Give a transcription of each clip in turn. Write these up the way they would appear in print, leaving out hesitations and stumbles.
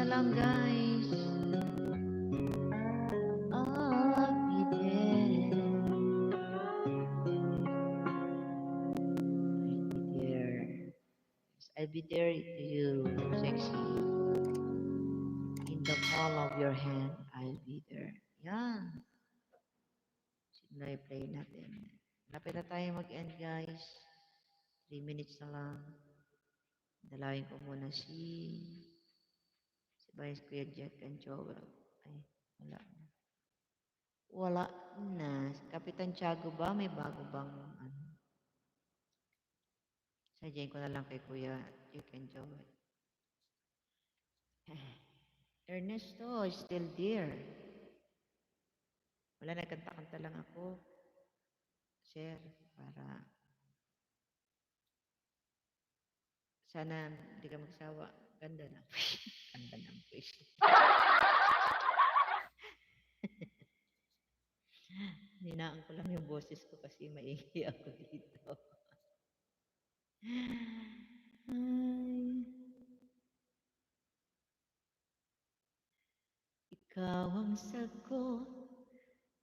lang, guys. I'll be there. I'll be there to you, sexy. In the palm of your hand, I'll be there. Yan. Play natin. Lapit na tayo mag-end, guys. 3 minutes na lang. Dalawin ko muna si Vice Kuya Jack and Joel. Ay, wala na. Wala na. Kapitan Tiago ba? May bago bang ano? Sadyain ko na lang kay Kuya Jack and Joel. Ernesto is still there. Wala, nagkanta-kanta lang ako. Share, para sana hindi ka magsawa. Ganda na. Ganda ng face. Hinaan ko lang yung boses ko kasi maingay ako dito. Ay. Ikaw ang sagot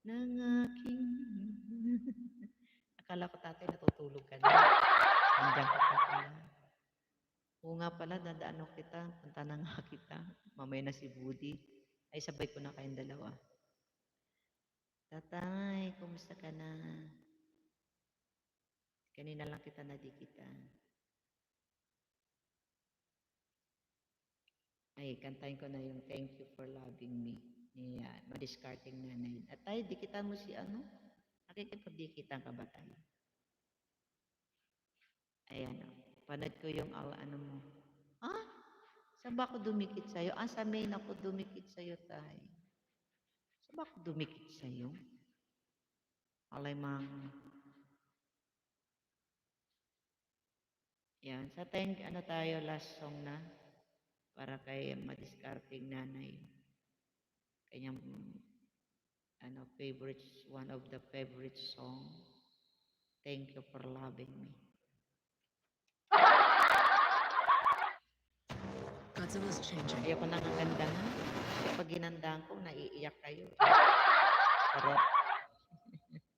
ng aking... Akala ko tatay natutulog ka na. Nandiyan ka pa pala. Oo nga pala, dadaan kita. Punta na nga kita. Mamaya na si Budi. Ay, sabay ko na kayong dalawa. Tatay, kumusta ka na? Kanina lang kita nadikita. Ay, kantahin ko na yung Thank You for Loving Me. Yan, madiscarding nanay. At tayo, dikitan mo si ano? Nakikipagdikitan ka ba tayo? Ayan, panad ko yung ano mo. Ah? Saan ba ako dumikit sa'yo? Ah, sa main ako dumikit sa'yo, tay. Saan ba ako dumikit sa'yo? Alay, mang. Yan, sa thank, ano tayo, last song na. Para kay madiscarding nanay. Kanyang, ano, favorites, one of the favorite song. Thank You for Loving Me. Godzilla's changing. Ayoko nang gandahan. Kapag ginandahan ko, naiiyak kayo. Charot.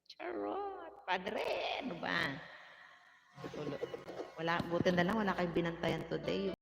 Charot. Padre, ano ba? Wala, buti na lang, wala kayong binantayan today.